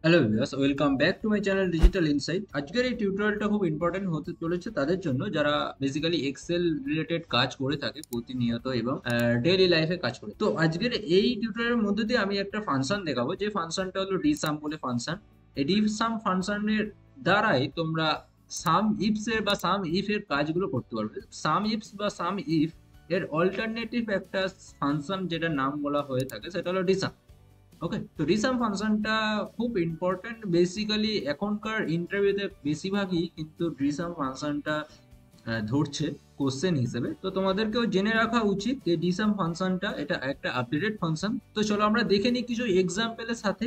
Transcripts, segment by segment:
Hello viewers, welcome back to my channel digital insight. আজকের এই টিউটোরিয়ালটা খুব ইম্পর্টেন্ট হতে চলেছে তাদের জন্য যারা বেসিক্যালি এক্সেল রিলেটেড কাজ করে থাকে প্রতিনিয়ত এবং ডেইলি লাইফে কাজ করে। তো আজকের এই টিউটোরিয়ালের মধ্যে দিয়ে আমি একটা ফাংশন দেখাবো, যে ফাংশনটা হলো ডিসাম বলে ফাংশন। এই ডিসাম ফাংশনের দ্বারাই তোমরা সাম ইফস এর বা সাম ইফ এর কাজগুলো করতে পারবে। সাম ইফস বা সাম ইফ এর অল্টারনেটিভ একটা ফাংশন যেটার নাম বলা হয়ে থাকে সেটা হলো ডিসাম। ওকে, তো রিসাম ফাংশনটা খুব ইম্পর্টেন্ট। বেসিক্যালি এখনকার ইন্টারভিউতে বেশিরভাগই কিন্তু রিসাম ফাংশনটা ধরছে কোশ্চেন হিসেবে। তো তোমাদেরকেও জেনে রাখা উচিত যে ডিসাম ফাংশনটা এটা একটা আপডেটেড ফাংশন। তো চলো আমরা দেখে নিই কিছু এক্সাম্পলের সাথে,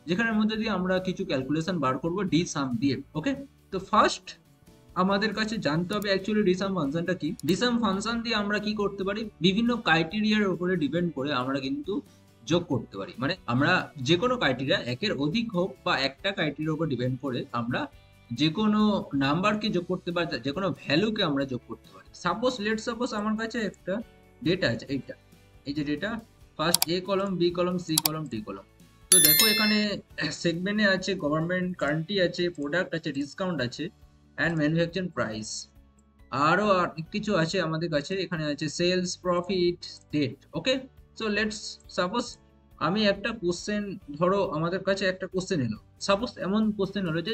যেখানের মধ্যে দিয়ে আমরা কিছু ক্যালকুলেশন বার করবো ডিসাম দিয়ে। ওকে, তো ফার্স্ট আমাদের কাছে জানতে হবে অ্যাকচুয়ালি ডিসাম ফাংশনটা কি। ডিসাম ফাংশন দিয়ে আমরা কি করতে পারি, বিভিন্ন ক্রাইটেরিয়ার উপরে ডিপেন্ড করে আমরা কিন্তু যোগ করতে পারি। মানে আমরা যে কোনো ক্রাইটেরিয়া, একের অধিক হোক বা একটা ক্রাইটেরিয়ার উপর ডিপেন্ড করে আমরা যে কোনো নাম্বারকে যোগ করতে পারি, যে কোনো ভ্যালুকে আমরা যোগ করতে পারি। সাপোজ আমার কাছে একটা ডেটা আছে, এইটা, এই যে ডেটা, ফার্স্ট এ কলম, বি কলম, সি কলম, ডি কলম। তো দেখো এখানে সেগমেন্টে আছে গভর্নমেন্ট, কান্ট্রি আছে, প্রোডাক্ট আছে, ডিসকাউন্ট আছে, অ্যান্ড ম্যানুফ্যাকচার প্রাইস। আরও অনেক কিছু আছে আমাদের কাছে। এখানে আছে sales, profit, date. Okay, so let's suppose আমি একটা কোশ্চেন, ধরো আমাদের কাছে একটা কোশ্চেন এলো, সাপোজ এমন কোশ্চেন হলো যে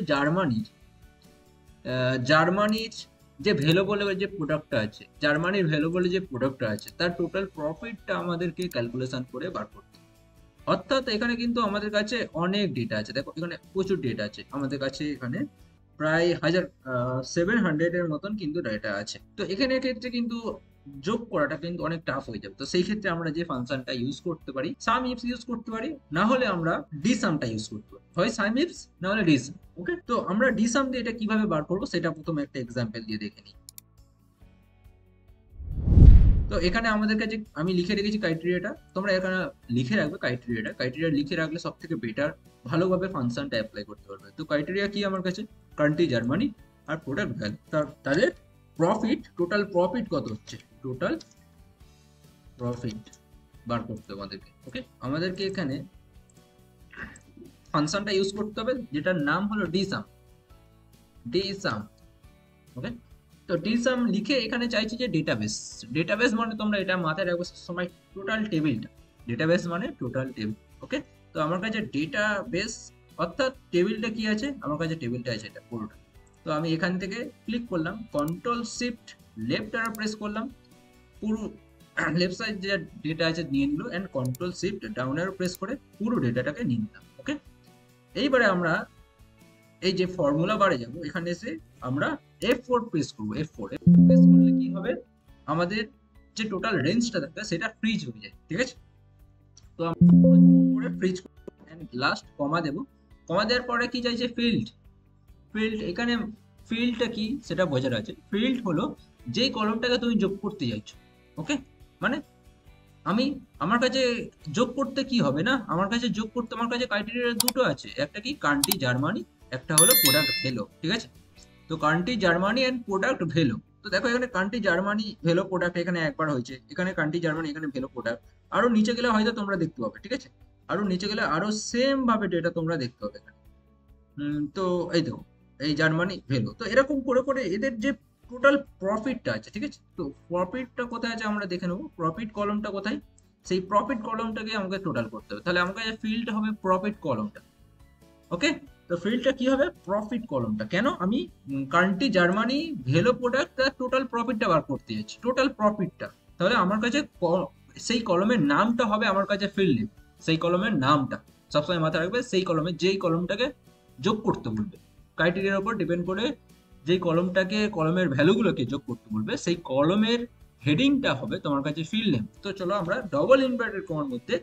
জার্মানির যে ভ্যালু বলে যে প্রোডাক্টটা আছে, জার্মানির ভ্যালু বলে যে প্রোডাক্টটা আছে, তার টোটাল প্রফিটটা আমাদেরকে ক্যালকুলেশন করে বার করতে হবে। অর্থাৎ এখানে কিন্তু আমাদের কাছে অনেক ডেটা আছে। দেখো এখানে প্রচুর ডেটা আছে আমাদের কাছে, এখানে প্রায় 700 এর মতন কিন্তু ডেটা আছে। তো এখানে ক্ষেত্রে কিন্তু যোগ করাটা কিন্তু অনেক টাফ হয়ে যাবে। তো সেই ক্ষেত্রে আমরা যে ফাংশনটা ইউজ করতে পারি, সাম ইফস ইউজ করতে পারি, না হলে আমরা ডিসামটা ইউজ করতে পারি, হয় সাম ইফস না হলে ডিসাম। ওকে, তো আমরা ডিসাম দিয়ে এটা কিভাবে বার করবো সেটা প্রথমে একটা এক্সাম্পল দিয়ে দেখে নিই। তো এখানে আমাদের কাছে আমি লিখে রেখেছি ক্রাইটেরিয়াটা, তোমরা এখানে লিখে রাখবে ক্রাইটেরিয়া লিখে রাখলে সব থেকে বেটার, ভালোভাবে ফাংশনটা অ্যাপ্লাই করতে পারবে। তো ক্রাইটেরিয়া কি আমার কাছে, কান্ট্রি জার্মানি আর প্রোডাক্ট ভ্যালু, তাদের প্রফিট, টোটাল প্রফিট কত হচ্ছে, টোটাল প্রফিট বার করতে হবে আমাদেরকে। ওকে, আমাদেরকে এখানে ফাংশনটা ইউজ করতে হবে যেটার নাম হলো ডিসাম। ওকে, তো ডিসাম লিখে এখানে চাইছি যে ডেটাবেস মানে তোমরা এটা মাথায় রাখবে সময়, টোটাল টেবিলটা। ডেটাবেস মানে টোটাল টেবিল। ওকে, তো আমার কাছে ডেটাবেস অর্থাৎ টেবিলটা কি আছে, আমার কাছে টেবিলটা আছে এটা পুরোটা। তো আমি এখান থেকে ক্লিক করলাম, control shift left arrow press করলাম, পুরো লেফট সাইড যে ডেটা আছে নিয়ে নিল, and control shift down arrow press করে পুরো ডেটাটাকে নিয়ে নিলাম। ওকে, এইবারে আমরা এই যে ফর্মুলা বারে যাব, এখানে এসে আমরা F4 প্রেস করব। F4 প্রেস করলে কি হবে, আমাদের যে টোটাল রেঞ্জটা থাকে সেটা ফ্রিজ হয়ে যায়। ঠিক আছে, তো আমরা ফ্রিজ এন্ড লাস্ট কমা দেব। কমা দেওয়ার পরে কি চাইছে, ফিল্ড এখানে ফিল্ডটা কি সেটা বোঝার আছে। ফিল্ড হলো যেই কলমটাকে তুমি যোগ করতে চাইছো। ওকে, মানে আমি, আমার কাছে যোগ করতে কি হবে না, আমার কাছে যোগ করতে আমার কাছে ক্রাইটেরিয়া দুটো আছে, একটা কি কান্ট্রি জার্মানি, একটা হলো প্রোডাক্ট ভ্যালু। ঠিক আছে, তো country Germany and product value. তো দেখো এখানে কান্ট্রি জার্মানি ভ্যালু প্রোডাক্ট এখানে একবার হয়েছে, এখানে কান্ট্রি জার্মানি, এখানে ভ্যালু প্রোডাক্ট। আরো নিচে গেলে হয়তো তোমরা দেখতে পাবে। ঠিক আছে, আরো নিচে গেলে আরো সেম ভাবে ডেটা তোমরা দেখতে পাবে এখানে। তো এই দেখো, এই জার্মানি ভ্যালু। তো এরকম করে করে এদের যে টোটাল প্রফিটটা আছে, ঠিক আছে, তো প্রফিটটা কোথায় আছে আমরা দেখে নেবো। প্রফিট কলমটা কোথায়, সেই প্রফিট কলমটাকে আমাকে টোটাল করতে হবে। তাহলে আমাকে ফিল্ড হবে প্রফিট কলমটা। ওকে, তো ফিল্ডটা কি হবে, প্রফিট কলমটা। কেন, আমি কান্ট্রি জার্মানি ভ্যালু প্রোডাক্ট তার টোটাল প্রফিটটা বার করতে যাচ্ছি, টোটাল প্রফিটটা। তাহলে আমার কাছে সেই কলমের নামটা হবে আমার কাছে ফিল্ড, সেই কলমের নামটা সবসময় মাথায় রাখবে। সেই কলমে যেই কলমটাকে যোগ করতে বলবে, ক্রাইটেরিয়ার উপর ডিপেন্ড করে যেই কলমটাকে, কলমের ভ্যালুগুলোকে যোগ করতে বলবে, সেই কলমের হেডিংটা হবে তোমার কাছে ফিল্ড নেম। তো চলো আমরা ডবল ইনভার্টেড কমার মধ্যে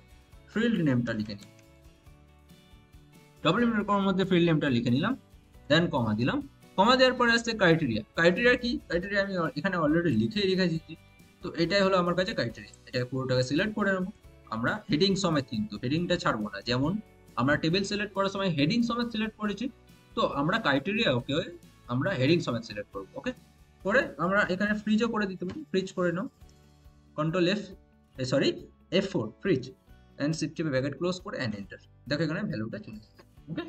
ফিল্ড নেমটা লিখে নিই। ডবল ইনভার্টেড কমার মধ্যে ফিল্ড নেমটা লিখে নিলাম, দেন কমা দিলাম। কমা দেওয়ার পরে আসছে ক্রাইটেরিয়া কি, ক্রাইটেরিয়া আমি এখানে অলরেডি লিখেই রেখেছি। তো এটাই হলো আমার কাছে ক্রাইটেরিয়া। এটা পুরোটাকে সিলেক্ট করে নেবো আমরা হেডিং সমেত, কিন্তু হেডিংটা ছাড়বো না। যেমন আমরা টেবিল সিলেক্ট করার সময় হেডিং সমেত সিলেক্ট করেছি, তো আমরা ক্রাইটেরিয়া ওকে আমরা হেডিং সমেত সিলেক্ট করবো। ওকে, করে আমরা এখানে ফ্রিজও করে দিতে পারি, ফ্রিজ করে নাও, control F4 freeze, and shift টিপে ব্র্যাকেট ক্লোজ করে এন্ড এন্টার। দেখো এখানে ভ্যালুটা চলে এসেছে। ওকে,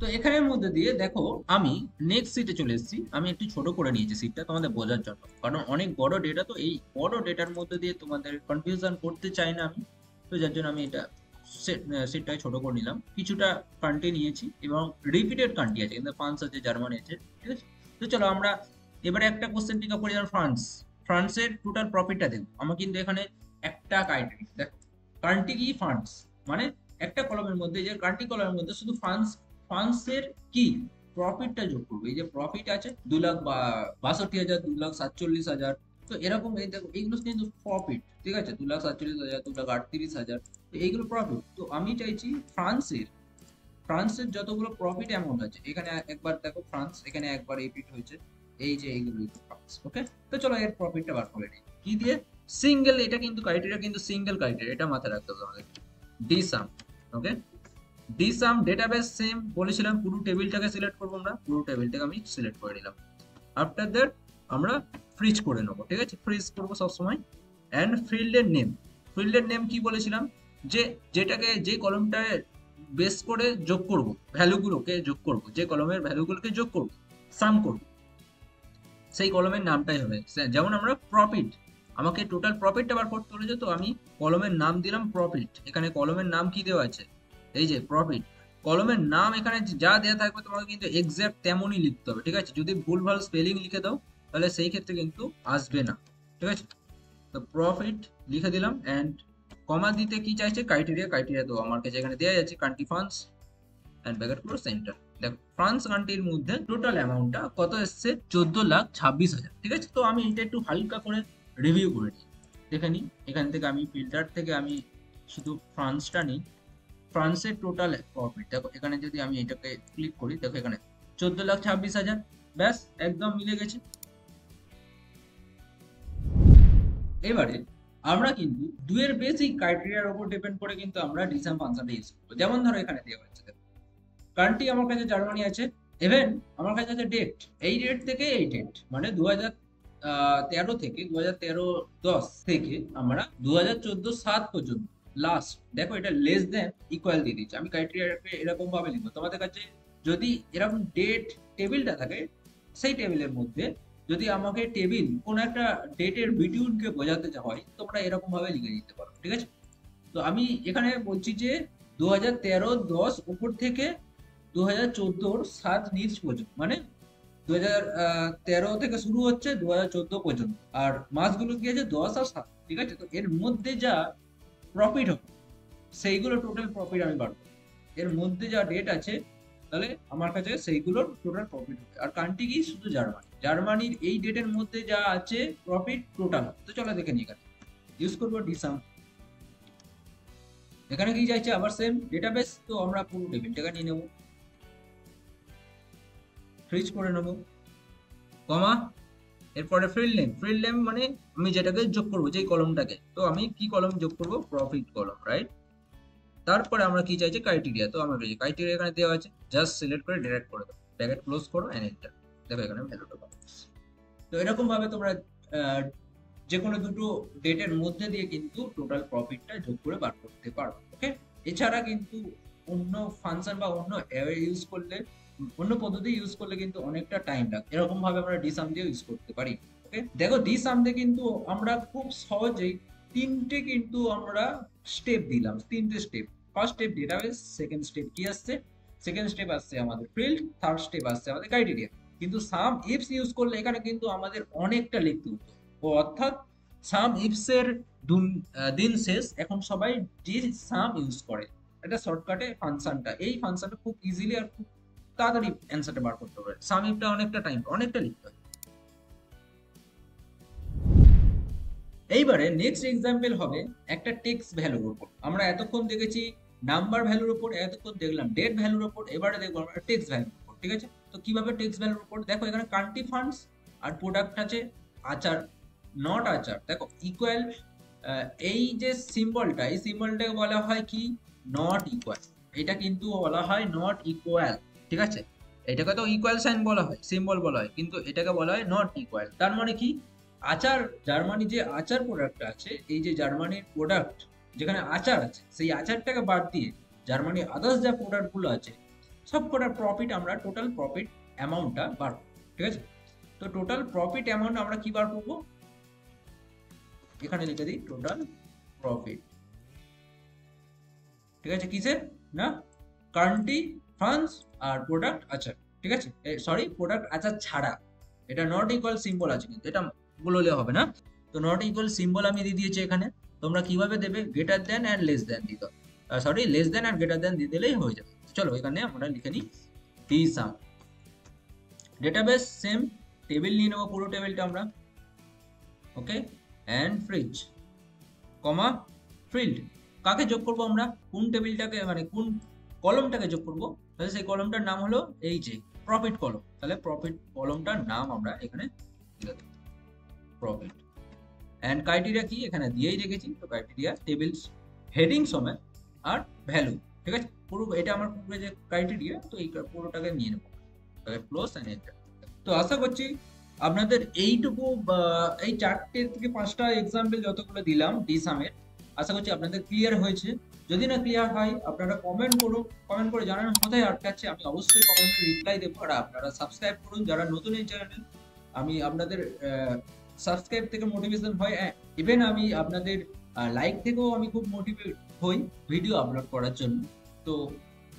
তো এখানের মধ্যে দিয়ে দেখো আমি নেক্সট সিটে চলে এসেছি। আমি একটু ছোট করে নিয়েছি সিটটা তোমাদের বোঝার জন্য, কারণ অনেক বড় ডেটা, তো এই বড় ডেটার মধ্যে দিয়ে তোমাদের কনফিউশন করতে চাই না আমি। তো যার জন্য আমি এটা সিটটাই ছোট করে নিলাম। কিছুটা কান্ট্রি নিয়েছি এবং রিপিটেড কান্ট্রি আছে, কিন্তু ফ্রান্স আছে, জার্মানি আছে, ঠিক আছে। তো চলো আমরা এবারে একটা কোশ্চেন পিক আপ করি, যেমন ফ্রান্স। ফ্রান্সের টোটাল প্রফিটটা দেখো। আমার কিন্তু এখানে একটা ক্রাইটেরিয়া দেখো, কান্ট্রি কি ফ্রান্স, মানে একটা কলমের মধ্যে, যে কান্ট্রি কলমের মধ্যে শুধু ফ্রান্স, ফ্রান্সের কি প্রফিটটা যোগ করবো। এই যে প্রফিট আছে 2,62,000, 2,47,000, তো এরকম এই দেখো এইগুলো কিন্তু প্রফিট, ঠিক আছে, 2,47,000, 2,38,000, তো এইগুলো প্রফিট। তো আমি চাইছি ফ্রান্সের, ফ্রান্সের যতগুলো প্রফিট অ্যামাউন্ট আছে, এখানে একবার দেখো ফ্রান্স, এখানে একবার রিপিট হয়েছে, এই যে এইগুলো ফ্রান্স, ওকে। তো চলো এর প্রফিটটা বার করে নিই কি দিয়ে, সিঙ্গেল, এটা কিন্তু ক্রাইটেরিয়া কিন্তু সিঙ্গেল ক্রাইটেরিয়া, এটা মাথায় রাখতে হবে আমাদের। ডি সাম, ওকে। ডিসাম ডেটাবেস সেম বলেছিলাম, পুরো টেবিলটাকে সিলেক্ট করবো, আমরা পুরো টেবিলটাকে আমি সিলেক্ট করে নিলাম। আফটার দ্যাট আমরা ফ্রিজ করে নেবো, ঠিক আছে, ফ্রিজ করবো সবসময়। অ্যান্ড ফিল্ডের নেম, ফিল্ডের নেম কি বলেছিলাম, যে যেটাকে যে কলমটায় বেস করে যোগ করব, ভ্যালুগুলোকে যোগ করব, যে কলমের ভ্যালুগুলোকে যোগ করব, সাম করব, সেই কলমের নামটাই হবে। যেমন আমরা প্রফিট, আমাকে টোটাল প্রফিটটা বার করতে বলেছে, তো আমি কলমের নাম দিলাম প্রফিট। এখানে কলমের নাম কি দেওয়া আছে, এই যে প্রফিট। কলমের নাম এখানে যা দেওয়া থাকবে তোমাকে কিন্তু এক্সাক্ট তেমনই লিখতে হবে, ঠিক আছে। যদি ভুলভাল স্পেলিং লিখে দাও তাহলে সেই ক্ষেত্রে কিন্তু আসবে না, ঠিক আছে। তো প্রফিট লিখে দিলাম, অ্যান্ড কমা দিতে কি চাইছে, ক্রাইটেরিয়া, ক্রাইটেরিয়া তো আমার কাছে এখানে দেওয়া যাচ্ছে, country France and bracket close centre. দেখো ফ্রান্স কান্ট্রির মধ্যে টোটাল অ্যামাউন্টটা কত এসছে, 14,26,000, ঠিক আছে। তো আমি এটা একটু হালকা করে রিভিউ করে নিই, দেখে নিই। এখান থেকে আমি ফিল্টার থেকে আমি শুধু ফ্রান্সটা নিই, ফ্রান্সের টোটাল প্রফিট দেখো, এখানে যদি আমি এটাকে ক্লিক করি, দেখো এখানে 14,26,000, ব্যাস একদম মিলে গেছে। এবারে আমরা কিন্তু দুয়ের বেসিক ক্রাইটেরিয়ার উপর ডিপেন্ড করে কিন্তু আমরা ডিসাম ফাংশনটা ইউজ করবো। যেমন ধরো এখানে দেওয়া হয়েছে, কান্ট্রি আমার কাছে জার্মানি আছে, ইভেন আমার কাছে আছে ডেট, এই ডেট থেকে এই ডেট, মানে 2013 থেকে 2013-10 থেকে আমরা 2014-7 পর্যন্ত লাস্ট, দেখো এটা লেস দেন ইকুয়াল দিয়ে দিচ্ছে। আমি ক্রাইটেরিয়াকে এরকম ভাবে লিখবো, তোমাদের কাছে যদি এরকম ডেট টেবিলটা থাকে, সেই টেবিলের মধ্যে যদি আমাকে টেবিল কোন একটা ডেটের বিটুইনকে বোঝাতে হয়, তোমরা এরকম ভাবে লিখে দিতে পারো, ঠিক আছে। তো আমি এখানে বলছি যে 2013-10 উপর থেকে 2014-7 নিচ পর্যন্ত, মানে 2013 থেকে শুরু হচ্ছে 2014 পর্যন্ত, আর মাসগুলো কি আছে 10 আর 7, ঠিক আছে। তো এর মধ্যে যা প্রফিট হবে সেইগুলো টোটাল প্রফিট আমি বার করবো। এর মধ্যে যা ডেট আছে তাহলে আমার কাছে সেইগুলোর টোটাল প্রফিট হবে। আর কান্ট্রি কি, শুধু জার্মানি, জার্মানির এই ডেটের মধ্যে যা আছে প্রফিট টোটাল। তো চলো দেখে নিই, এখানে ইউজ করবো ডিসাম। এখানে কি চাইছে, আবার সেম ডেটাবেস, তো আমরা পুরো টেবিলটাকে নিয়ে নেবো, ফ্রিজ করে নেবো, কমা, এরপরে ফিল্ড নেম, ফিল্ড নেম মানে আমি যেটাকে যোগ করবো, যেই কলমটাকে, তো আমি কি কলম যোগ করবো, প্রফিট কলম, রাইট। তারপরে আমরা কি চাইছি, ক্রাইটেরিয়া, তো আমরা ক্রাইটেরিয়া এখানে দেওয়া আছে, জাস্ট সিলেক্ট করে ডিরেক্ট করে দাও, ব্র্যাকেট ক্লোজ করো এন্ড এন্টার। দেখো এখানে ভ্যালুটা পাবো। তো এরকম ভাবে তোমরা যে কোনো দুটো ডেটের মধ্যে দিয়ে কিন্তু টোটাল প্রফিটটা যোগ করে বার করতে পারো, ওকে। এছাড়া কিন্তু অন্য ফাংশন বা অন্য অ্যারে ইউজ করলে, অন্য পদ্ধতি ইউজ করলে কিন্তু অনেকটা টাইম লাগে। এরকম ভাবে আমরা ডিসাম দিয়ে ইউজ করতে পারি, ওকে। দেখো ডিসাম দিয়ে কিন্তু আমরা খুব সহজেই তিনটে কিন্তু আমরা স্টেপ দিলাম, তিনটে step. First step database, second step কি আসছে, সেকেন্ড স্টেপ আসছে আমাদের ফিল্ড, থার্ড স্টেপ আসছে আমাদের ক্রাইটেরিয়া। কিন্তু সাম ইফস ইউজ করলে এখানে কিন্তু আমাদের অনেকটা লিখতে হতো, ও অর্থাৎ সাম ইফস এর দিন শেষ, এখন সবাই জি সাম ইউজ করে। এটা শর্টকাটে ফাংশনটা, এই ফাংশনটা খুব ইজিলি আর খুব তাড়াতাড়ি অ্যান্সারটা বার করতে পারে। সাম ইফটা অনেকটা টাইম, অনেকটা লিখতে হয়। এইবারে নেক্সট এক্সাম্পল হবে একটা টেক্সট ভ্যালুর উপর। আমরা এতক্ষণ দেখেছি নাম্বার ভ্যালুর উপর, এতক্ষণ দেখলাম ডেট ভ্যালুর উপর, এবারে দেখবো আমরা টেক্সট ভ্যালুর উপর, ঠিক আছে। তো কিভাবে টেক্সট ভ্যালুর উপর, দেখো এখানে কান্ট্রি ফান্ডস আর প্রোডাক্ট আছে আচার, নট আচার, দেখো ইকুয়াল, এই যে সিম্বলটা, এই সিম্বলটাকে বলা হয় কি, নট ইকুয়াল। এটা কিন্তু বলা হয় নট ইকুয়াল, ঠিক আছে। এটাকে তো ইকুয়াল সাইন বলা হয়, সিম্বল বলা হয়, কিন্তু এটাকে বলা হয় নট ইকুয়াল। তার মানে কি, আচার, জার্মানি যে আচার প্রোডাক্ট আছে, এই যে জার্মানির প্রোডাক্ট যেখানে আচার আছে, সেই আচারটাকে বাদ দিয়ে জার্মানি আদার্স যা প্রোডাক্ট গুলো আছে সব কটা প্রফিট আমরা টোটাল প্রফিট অ্যামাউন্টটা বার করব, ঠিক আছে। তো টোটাল প্রফিট অ্যামাউন্ট আমরা কি বার করব, এখানে লিখে দিই টোটাল প্রফিট, ঠিক আছে, কিসের না কারেন্টি ফান্ডস আর প্রোডাক্ট আচার, ঠিক আছে, সরি প্রোডাক্ট আচার ছাড়া, এটা নট ইকুয়াল সিম্বল আছে কিন্তু এটা বললে হবে না। তো নট ইকুয়াল সিম্বল আমি দিয়ে দিয়েছি এখানে, তোমরা কিভাবে দেবে greater than and less than দিতে, সরি লেস দেন আর গ্রেটার দেন দিয়ে দিলেই হয়ে যাবে। চলো এখানে আমরা লিখে নিই dsum ডেটাবেস সেম টেবিল নিয়ে নেবো পুরো টেবিলটা আমরা, ওকে, অ্যান্ড ফ্রিজ কমা ফিল্ড, কাকে যোগ করবো আমরা, কোন টেবিলটাকে মানে কোন কলমটাকে যোগ করবো, তাহলে সেই কলমটার নাম হলো এই যে প্রফিট কলম, তাহলে প্রফিট কলমটার নাম আমরা এখানে লিখে দেব প্রফিট। অ্যান্ড ক্রাইটেরিয়া কি এখানে দিয়েই রেখেছি, তো ক্রাইটেরিয়া টেবিলস হেডিং সমেত আর ভ্যালু, ঠিক আছে, পুরো এটা আমার পুরো যে ক্রাইটেরিয়া, তো এই পুরোটাকে নিয়ে নেবো, তাহলে ক্লোজ এন্ড এন্টার। তো আশা করছি আপনাদের এইটুকু এই 4টে থেকে 5টা এক্সাম্পল যতগুলো দিলাম ডিসামের, আশা করছি আপনাদের ক্লিয়ার হয়েছে। যদি না ক্লিয়ার হয় আপনারা কমেন্ট করুন, কমেন্ট করে জানান কোথায় আটকাচ্ছে, আমি অবশ্যই কমেন্টে রিপ্লাই দেবো। আর আপনারা সাবস্ক্রাইব করুন যারা নতুন এই চ্যানেলে, আমি আপনাদের সাবস্ক্রাইব থেকে মোটিভেশন হয়, ইভেন আমি আপনাদের লাইক থেকেও আমি খুব মোটিভেট হই ভিডিও আপলোড করার জন্য। তো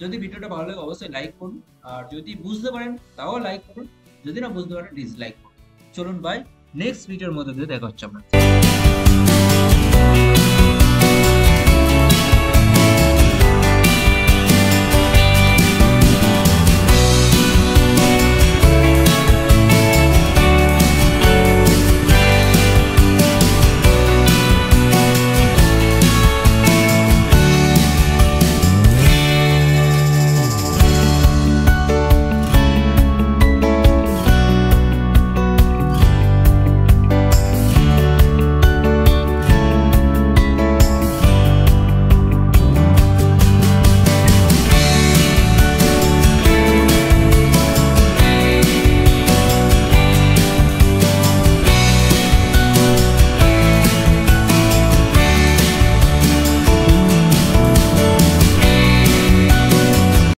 যদি ভিডিওটা ভালো লাগে অবশ্যই লাইক করুন, আর যদি বুঝতে পারেন তাও লাইক করুন, যদি না বুঝতে পারেন ডিসলাইক করুন। চলুন বাই, নেক্সট ভিডিওর মধ্যে দিয়ে দেখা হচ্ছে আপনার।